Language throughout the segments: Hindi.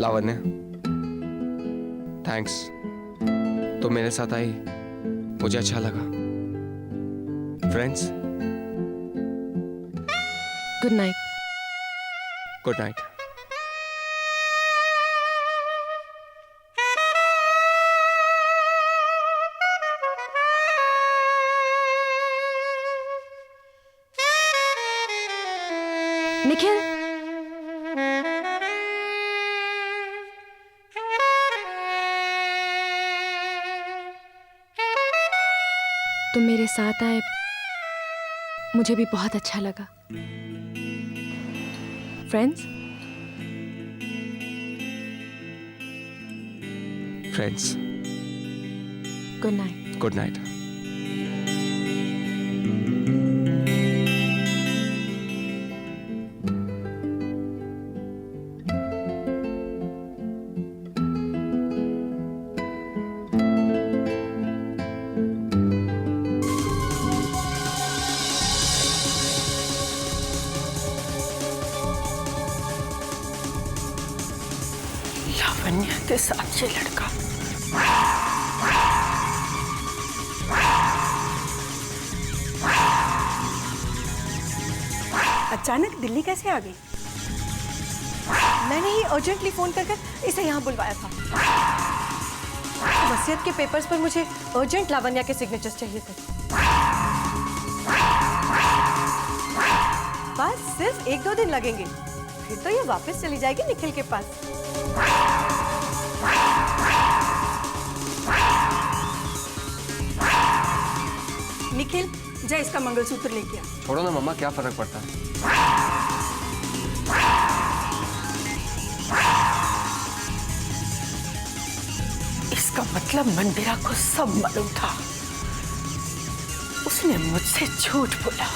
लावण्य, थैंक्स। तुम मेरे साथ आई, मुझे अच्छा लगा। Friends, good night. Good night. Nikhil, तुम मेरे साथ आए, मुझे भी बहुत अच्छा लगा। Friends, friends, good night. Good night. Lavanya के साथ ये लड़का अचानक दिल्ली कैसे आ गई? मैंने ही अर्जेंटली फोन कर इसे यहाँ बुलवाया था। वसीयत के पेपर्स पर मुझे अर्जेंट लावण्या के सिग्नेचर्स चाहिए थे। बस सिर्फ 1-2 दिन लगेंगे, फिर तो ये वापस चली जाएगी निखिल के पास। निखिल, जा इसका मंगलसूत्र लेके आ। छोड़ो ना मम्मा, क्या फर्क पड़ता है। इसका मतलब मंदिरा को सब मालूम था। उसने मुझसे झूठ बोला।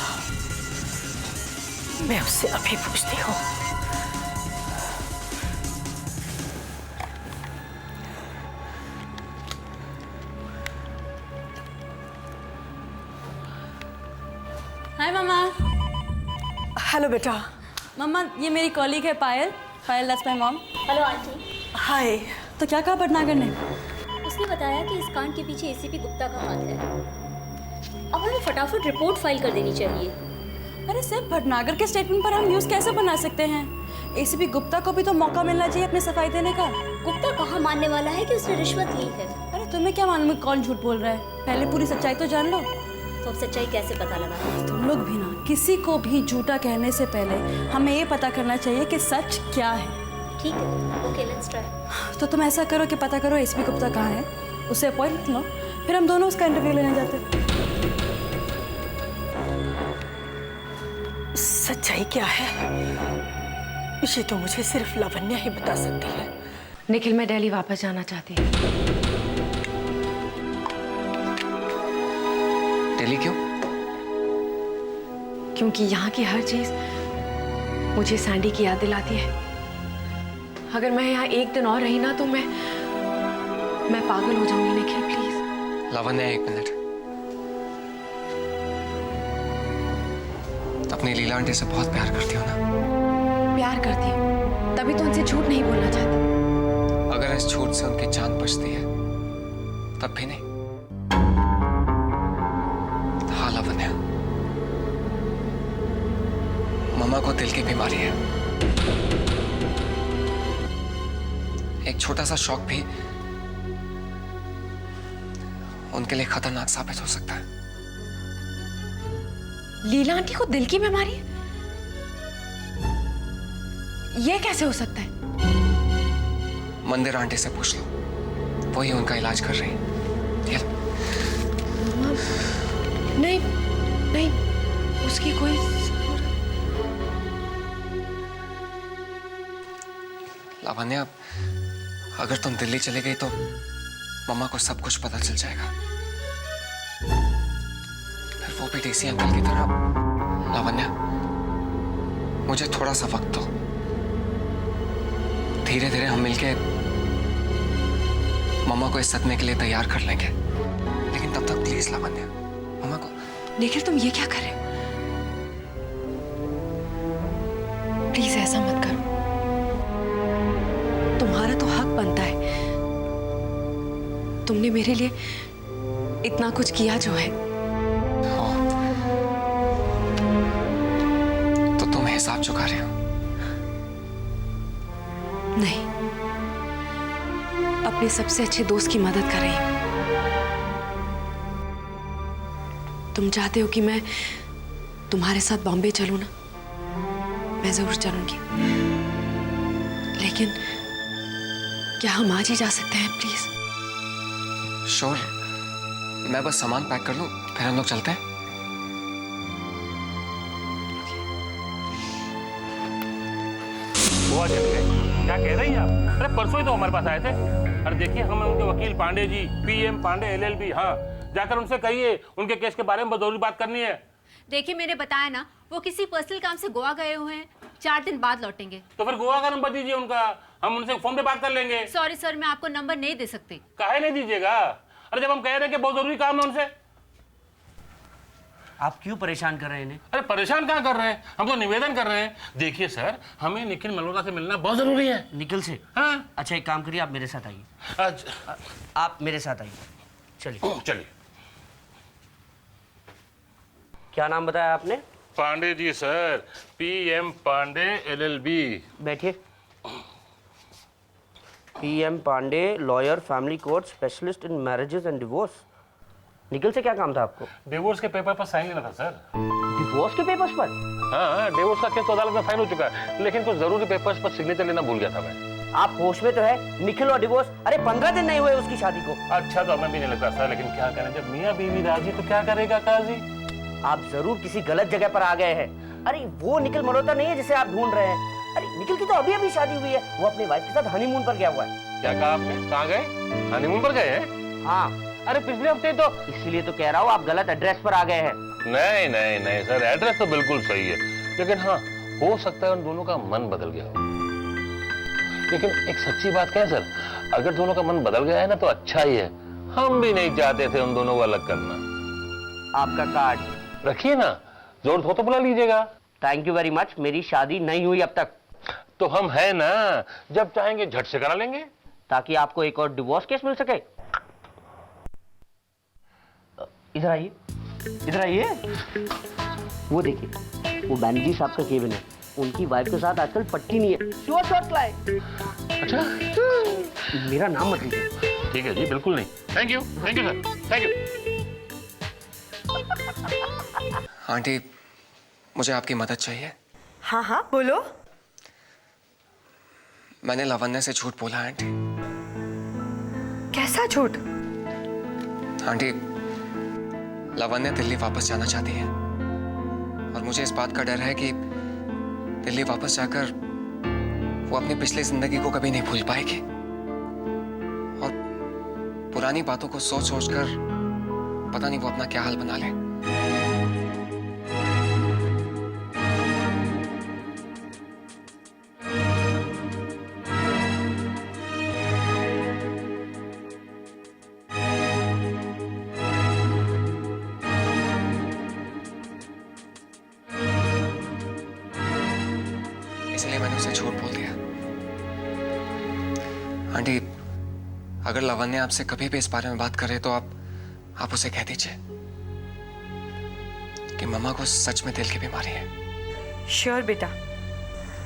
मैं उससे अभी पूछती हूँ। हाय मम्मा। हेलो बेटा। मम्मा, ये मेरी कॉलीग है Payal. Payal, that's my mom. Hello aunty. Hi. तो क्या कहा भटनागर ने? उसने बताया कि इस कांड के पीछे एसीपी गुप्ता का हाथ है। अब हमें फटाफट रिपोर्ट फाइल कर देनी चाहिए। अरे सिर्फ भटनागर के स्टेटमेंट पर हम न्यूज़ कैसे बना सकते हैं? एसीपी गुप्ता को भी तो मौका मिलना चाहिए अपनी सफाई देने का। गुप्ता कहाँ मानने वाला है कि उसने रिश्वत ली है? अरे तुम्हें क्या मालूम कौन झूठ बोल रहा है? पहले पूरी सच्चाई तो जान लो। तो अब सच्चाई कैसे पता लगाएं? तुम लोग भी ना, किसी को भी झूठा कहने से पहले हमें ये पता करना चाहिए कि सच क्या है। ठीक है, ओके, लेट्स ट्राई। तो तुम ऐसा करो कि पता करो एसीपी गुप्ता कहाँ है, उससे अपॉइंट लो, फिर हम दोनों उसका इंटरव्यू लेने जाते। सच्चाई क्या है ये तो मुझे सिर्फ लावण्या ही बता सकती है। निखिल, मैं दिल्ली वापस जाना चाहती हूँ। दिल्ली क्यों? क्योंकि यहाँ की हर चीज मुझे सैंडी की याद दिलाती है। अगर मैं यहाँ एक दिन और रही ना तो मैं पागल हो जाऊंगी। निखिल प्लीज। लावण्या, 1 मिनट। अपनी लीला आंटी से बहुत प्यार करती हो ना? प्यार करती हूँ, तभी तो उनसे झूठ नहीं बोलना चाहती। अगर इस झूठ से उनकी जान बचती है तब भी नहीं। हाँ लावण्या, मम्मा को दिल की बीमारी है। एक छोटा सा शॉक भी उनके लिए खतरनाक साबित हो सकता है। लीला आंटी को दिल की बीमारी है? ये कैसे हो सकता है? मंदिर आंटी से पूछ लो, वही उनका इलाज कर रही है। नहीं नहीं, उसकी कोई लावण्या, अगर तुम दिल्ली चले गई तो मम्मा को सब कुछ पता चल जाएगा, फिर वो भी डीसी अंकल की तरह। लावण्या, मुझे थोड़ा सा वक्त दो, धीरे धीरे हम मिलके मम्मा को इस सदमे के लिए तैयार कर लेंगे, लेकिन तब तक प्लीज लावण्या, मम्मा को। निखिल तुम ये क्या कर रहे हो? प्लीज ऐसा मत करो, तुम्हारा तो हक बनता है। तुमने मेरे लिए इतना कुछ किया जो है। तो तुम हिसाब चुका रहे हो? नहीं, अपने सबसे अच्छे दोस्त की मदद कर रही हूं। तुम चाहते हो कि मैं तुम्हारे साथ बॉम्बे चलूं ना? मैं जरूर चलूंगी, लेकिन क्या हम आज ही जा सकते हैं प्लीज? श्योर, मैं बस सामान पैक कर लूं, फिर हम लोग चलते हैं। गोवा चल गए? क्या कह रही हैं आप? अरे परसों ही तो हमारे पास आए थे। अरे देखिए, हमें उनके वकील पांडे जी, PM पांडे LLB, हाँ, जाकर उनसे कहिए उनके केस के बारे में जरूरी बात करनी है। देखिए, मैंने बताया ना, वो किसी पर्सनल काम से गोवा गए हुए हैं, 4 दिन बाद लौटेंगे। तो फिर गोवा का नंबर दीजिए उनका, हम उनसे फोन पे बात कर लेंगे। सॉरी सर, मैं आपको नंबर नहीं दे सकती। काहे नहीं दीजिएगा? अरे जब हम कह रहे हैं कि बहुत जरूरी काम है उनसे। आप क्यों परेशान कर रहे हैं इन्हें? अरे परेशान कहाँ कर रहे हैं, हम तो निवेदन कर रहे हैं। देखिए सर, हमें निखिल मल्होत्रा से मिलना बहुत जरूरी है। निखिल से? हाँ। अच्छा, एक काम करिए, आप मेरे साथ आइए। आप मेरे साथ आइए, चलिए। चलिए। क्या नाम बताया आपने? Pandey ji sir, PM Pandey LLB। बैठिए। PM Pandey, lawyer, family court specialist in marriages and divorce. Nikhil से क्या काम था आपको? डिवोर्स के पेपर पर साइन लेना था सर। डिवोर्स के पेपर्स पर? हाँ, डिवोर्स का केस तो अदालत में फाइल हो चुका है, लेकिन कुछ जरूरी पेपर्स पर सिग्नेचर लेना भूल गया था मैं। आप होश में तो है? निखिल और डिवोर्स, अरे 15 दिन नहीं हुए उसकी शादी को। अच्छा, तो हमें भी नहीं लगता सर, लेकिन क्या करें, जब मियाँ बीवी राजी तो क्या करेगा काजी। आप जरूर किसी गलत जगह पर आ गए हैं। अरे वो निखिल मल्होत्रा नहीं है जिसे आप ढूंढ रहे हैं। अरे निखिल की तो अभी अभी शादी हुई है, वो अपनी वाइफ के साथ हनीमून पर गया हुआ है। क्या कहा आपने? कहाँ गए? हनीमून पर गए हैं? हाँ। अरे पिछले हफ्ते तो। इसीलिए तो कह रहा हूँ, आप गलत एड्रेस पर आ गए हैं। नहीं नहीं नहीं सर, एड्रेस तो बिल्कुल सही है, लेकिन हाँ, हो सकता है उन दोनों का मन बदल गया हो। लेकिन एक सच्ची बात क्या है सर, अगर दोनों का मन बदल गया है ना तो अच्छा ही है। हम भी नहीं चाहते थे उन दोनों को अलग करना। आपका कार्ड रखिए ना, जरूरत हो तो बुला लीजिएगा। Thank you very much. मेरी शादी नहीं हुई अब तक। तो हम है ना, जब चाहेंगे झट से करा लेंगे, ताकि आपको एक और डिवोर्स केस मिल सके। इधर आइए, इधर आइए। वो देखिए, वो बैनर्जी साहब का केबिन है। उनकी वाइफ के साथ आजकल पट्टी नहीं है। शॉर्ट शॉर्ट लाए। अच्छा, मेरा नाम मत लीजिए। ठीक है जी, बिल्कुल नहीं। Thank you sir, thank you. Aunty, मुझे आपकी मदद चाहिए। हाँ हाँ बोलो। मैंने लावण्या से झूठ बोला है आंटी। कैसा झूठ? आंटी, लावण्या दिल्ली वापस जाना चाहती है और मुझे इस बात का डर है कि दिल्ली वापस जाकर वो अपनी पिछली जिंदगी को कभी नहीं भूल पाएगी और पुरानी बातों को सोच सोच कर पता नहीं वो अपना क्या हाल बना ले। इसलिए मैंने उसे झूठ बोल दिया। आंटी, अगर लावण्या आपसे कभी भी इस बारे में बात करे तो आप उसे कह दीजिए कि मम्मा को सच में दिल की बीमारी है। श्योर बेटा।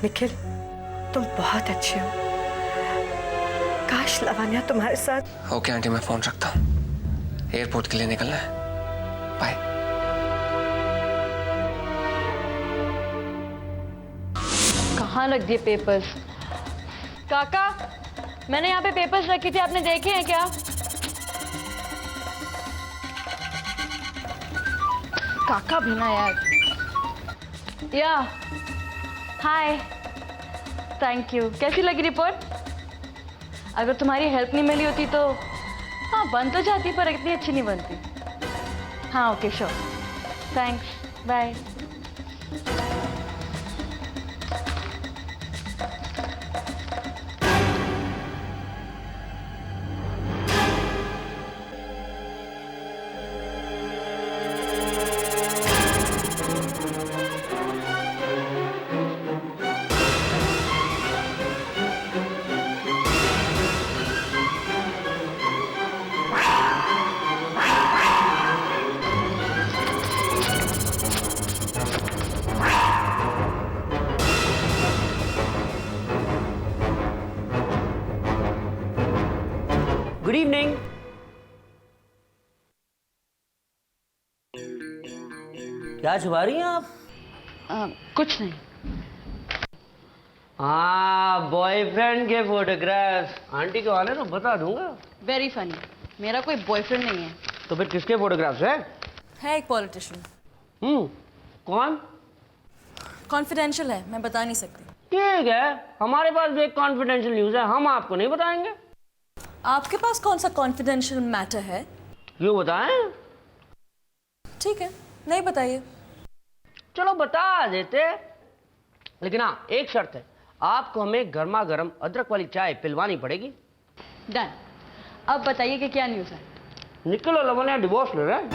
निखिल, तुम बहुत अच्छे हो। काश लावण्या तुम्हारे साथ। ओके आंटी, मैं फोन रखता हूँ, एयरपोर्ट के लिए निकलना है। बाय। कहाँ रख दिए पेपर्स? काका, मैंने यहाँ पे पेपर्स रखे थे, आपने देखे हैं क्या? काका भी ना यार। या हाय, थैंक यू। कैसी लगी रिपोर्ट? अगर तुम्हारी हेल्प नहीं मिली होती तो हाँ बन तो जाती, पर इतनी अच्छी नहीं बनती। हाँ ओके श्योर, थैंक्स, बाय। क्या छुपा रही हैं आप? कुछ नहीं। हाँ, बॉयफ्रेंड के फोटोग्राफ्स आंटी को आने तो बता दूंगा। Very funny. मेरा कोई बॉयफ्रेंड नहीं है। तो फिर किसके फोटोग्राफ्स है? एक पॉलिटिशियन। कौन? कॉन्फिडेंशियल है, मैं बता नहीं सकती। ठीक है, हमारे पास भी एक कॉन्फिडेंशियल न्यूज है, हम आपको नहीं बताएंगे। आपके पास कौन सा कॉन्फिडेंशियल मैटर है? क्यों बताएं? ठीक है, नहीं बताइए। चलो बता देते, लेकिन हाँ एक शर्त है, आपको हमें गर्मा गर्म अदरक वाली चाय पिलवानी पड़ेगी। डन। अब बताइए कि क्या न्यूज़ है। निखिल और लवन्या डिवोर्स ले रहे हैं।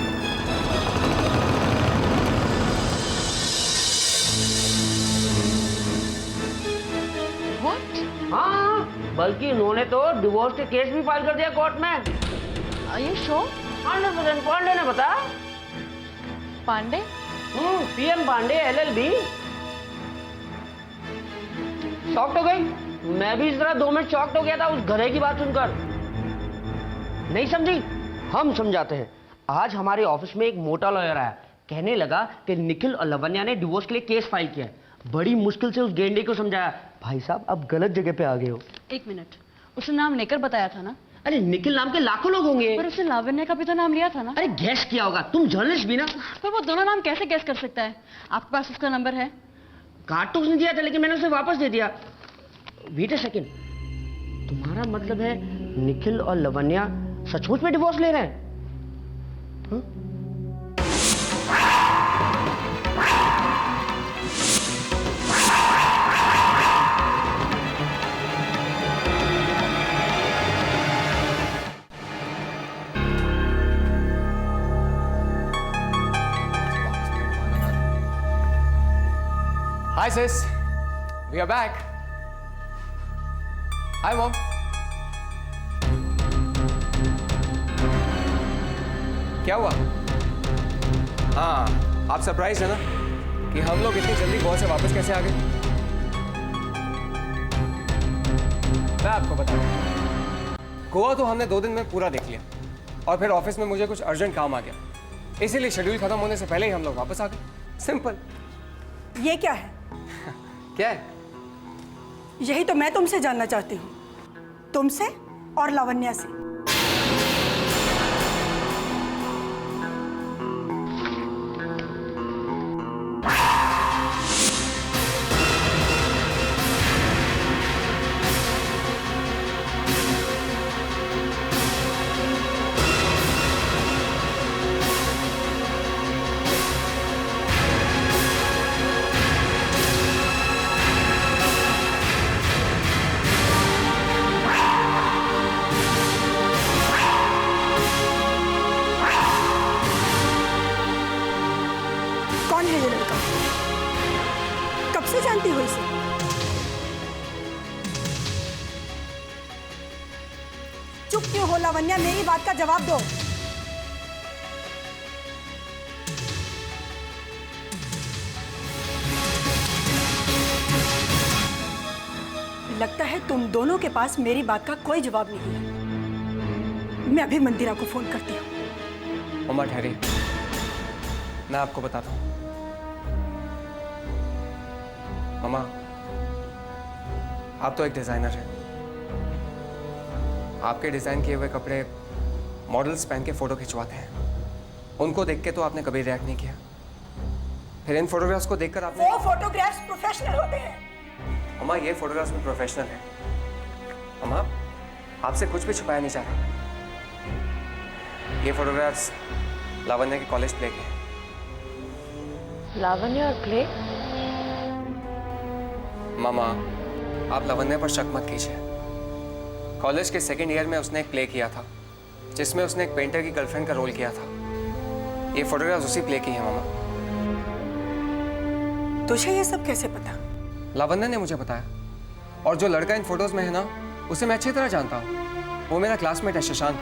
What? हाँ, बल्कि उन्होंने तो डिवोर्स के केस भी फाइल कर दिया कोर्ट में। Are you sure? 100% पांडे ने बताया। Pandey? PM Pandey LLB। Shocked हो गई? मैं भी इस तरह 2 मिनट शॉक्ड हो गया था उस गधे की बात सुनकर। नहीं समझी? हम समझाते हैं। आज हमारे ऑफिस में एक मोटा लॉयर आया, कहने लगा कि निखिल और लवन्या ने डिवोर्स के लिए केस फाइल किया है। बड़ी मुश्किल से उस गेंडे को समझाया, भाई साहब आप गलत जगह पे आ गए हो। 1 मिनट, उसने नाम लेकर बताया था ना? अरे निखिल नाम के लाखों लोग होंगे। पर उसने लावण्य का भी तो नाम लिया था ना? अरे गैस किया होगा, तुम जर्नलिस्ट भी ना। पर वो दोनों नाम कैसे गैस कर सकता है? आपके पास उसका नंबर है? कार्ड तो उसने दिया था, लेकिन मैंने उसे वापस दे दिया। वेट अ सेकंड, तुम्हारा मतलब है निखिल और लवन्या सचमुच में डिवोर्स ले रहे हैं? Hi sis, we are back. Hi mom. क्या हुआ? हाँ, आप सरप्राइज है ना कि हम लोग इतनी जल्दी गोवा से वापस कैसे आ गए? मैं आपको बताऊं, गोवा तो हमने 2 दिन में पूरा देख लिया और फिर ऑफिस में मुझे कुछ अर्जेंट काम आ गया, इसीलिए शेड्यूल खत्म होने से पहले ही हम लोग वापस आ गए। सिंपल। ये क्या है? क्या है? यही तो मैं तुमसे जानना चाहती हूँ, तुमसे और लावण्या से। कौन है ये लड़का? कब से जानती हो इसे? चुप क्यों हो लावण्या? मेरी बात का जवाब दो। लगता है तुम दोनों के पास मेरी बात का कोई जवाब नहीं है। मैं अभी मंदिरा को फोन करती हूँ। मम्मा ठहरी, मैं आपको बताता हूँ। मम्मा, आप तो एक डिजाइनर हैं। आपके डिजाइन किए हुए कपड़े मॉडल्स पहन के फोटो खिंचवाते हैं। उनको देख के तो आपने कभी रिएक्ट नहीं किया। फिर इन फोटोग्राफ्स को देखकर आपने... वो फोटोग्राफ्स प्रोफेशनल होते हैं। मम्मा, ये फोटोग्राफ्स में प्रोफेशनल है। मम्मा, आपसे कुछ भी छुपाया नहीं जा रहा। ये फोटोग्राफ्स लावण्या के कॉलेज प्ले के हैं। लावण्या और प्ले? मामा, आप लावण्या पर शक मत कीजिए। कॉलेज के 2nd ईयर में उसने एक प्ले किया था जिसमें उसने एक पेंटर की गर्लफ्रेंड का रोल किया था। ये फोटोग्राफ्स उसी प्ले की हैं मामा। तुझे ये सब कैसे पता? लावण्या ने मुझे बताया। और जो लड़का इन फोटोज में है ना, उसे मैं अच्छी तरह जानता हूँ। वो मेरा क्लासमेट है, शशांक।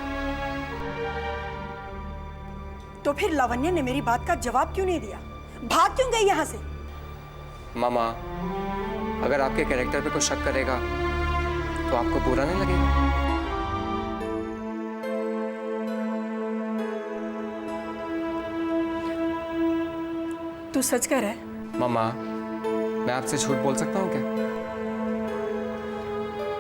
तो फिर लावण्या ने मेरी बात का जवाब क्यों नहीं दिया? भाग क्यों गई यहाँ से? मामा, अगर आपके कैरेक्टर पे कोई शक करेगा तो आपको बुरा नहीं लगेगा? तू सच कह रहा है? मम्मा, मैं आपसे झूठ बोल सकता हूँ क्या?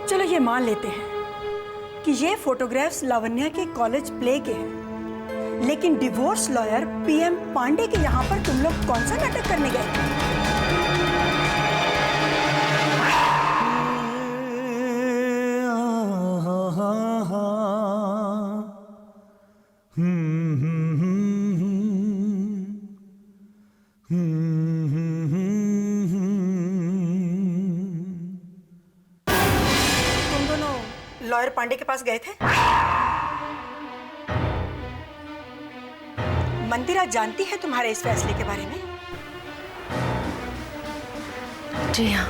चलो ये मान लेते हैं कि ये फोटोग्राफ्स लावण्या के कॉलेज प्ले के हैं, लेकिन डिवोर्स लॉयर पीएम पांडे के यहाँ पर तुम लोग कौन सा नाटक करने गए थे? तुम दोनों लॉयर पांडे के पास गए थे? मंदिरा जानती है तुम्हारे इस फैसले के बारे में? जी हाँ।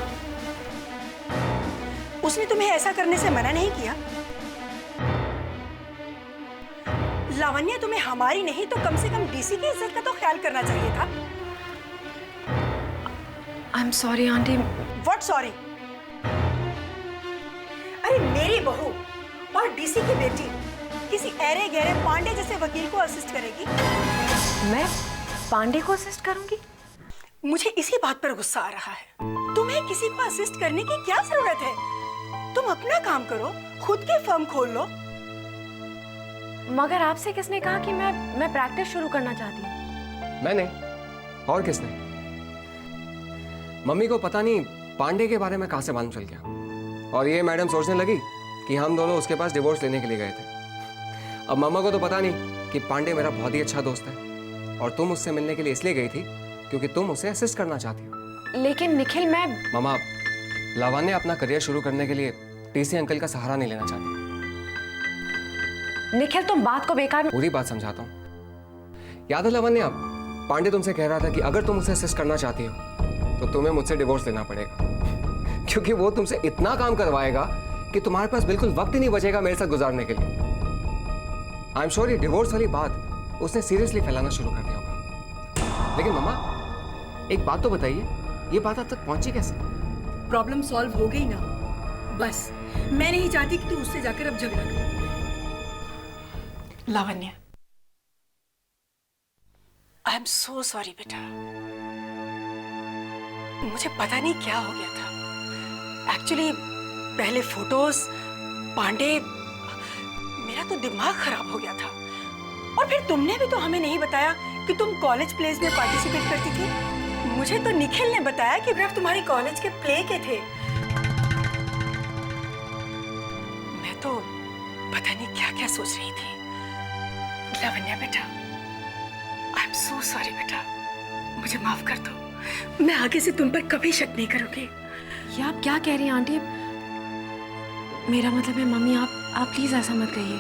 उसने तुम्हें ऐसा करने से मना नहीं किया? लावण्या, तुम्हें हमारी नहीं तो कम से कम डीसी की इज्जत का तो ख्याल करना चाहिए था। I am sorry aunty. What sorry? अरे मेरी बहू और डीसी की बेटी किसी ऐरे गहरे पांडे जैसे वकील को असिस्ट करेगी? मैं पांडे को असिस्ट करूंगी? मुझे इसी बात पर गुस्सा आ रहा है। तुम्हें किसी को असिस्ट करने की क्या जरूरत है? तुम अपना काम करो, खुद की फर्म खोल लो। मगर आपसे किसने कहा कि मैं प्रैक्टिस शुरू करना चाहती हूँ? मैंने, और किसने? मम्मी को पता नहीं पांडे के बारे में कहाँ से मालूम चल गया, और ये मैडम सोचने लगी कि हम दोनों उसके पास डिवोर्स लेने के लिए गए थे। अब मम्मा को तो पता नहीं कि पांडे मेरा बहुत ही अच्छा दोस्त है, और तुम उससे मिलने के लिए इसलिए गई थी क्योंकि तुम उसे असिस्ट करना चाहती हो। लेकिन निखिल, मैं... मम्मा, लावण्या अपना करियर शुरू करने के लिए टीसी अंकल का सहारा नहीं लेना चाहती। निखिल, तुम बात को बेकार में... पूरी बात समझाता हूँ। याद है लावण्या, पांडे तुमसे कह रहा था कि अगर तुम उसे असिस्ट करना चाहती हो तो तुम्हें मुझसे डिवोर्स लेना पड़ेगा, क्योंकि वो तुमसे इतना काम करवाएगा कि तुम्हारे पास बिल्कुल वक्त ही नहीं बचेगा मेरे साथ गुजारने के लिए। आई एम श्योर ये डिवोर्स वाली बात उसने सीरियसली फैलाना शुरू कर दिया होगा। लेकिन मम्मा, एक बात तो बताइए, ये बात अब तक पहुंची कैसे? प्रॉब्लम सॉल्व हो गई ना, बस मैं नहीं चाहती कि तू उससे जाकर अब झगड़ा कर। Lavanya, I am so sorry बेटा। मुझे पता नहीं क्या हो गया था। एक्चुअली पहले फोटोज, पांडे, मेरा तो दिमाग खराब हो गया था। और फिर तुमने भी तो हमें नहीं बताया कि तुम कॉलेज प्लेस में पार्टिसिपेट करती थी। मुझे तो निखिल ने बताया कि ग्राफ तुम्हारी कॉलेज के प्ले के थे। मैं तो पता नहीं क्या क्या सोच रही थी। लावण्या बेटा, आई एम सो सॉरी बेटा, मुझे माफ कर दो। मैं आगे से तुम पर कभी शक नहीं करूंगी। ये आप क्या कह रही हैं आंटी? मेरा मतलब है मम्मी, आप प्लीज ऐसा मत कहिए।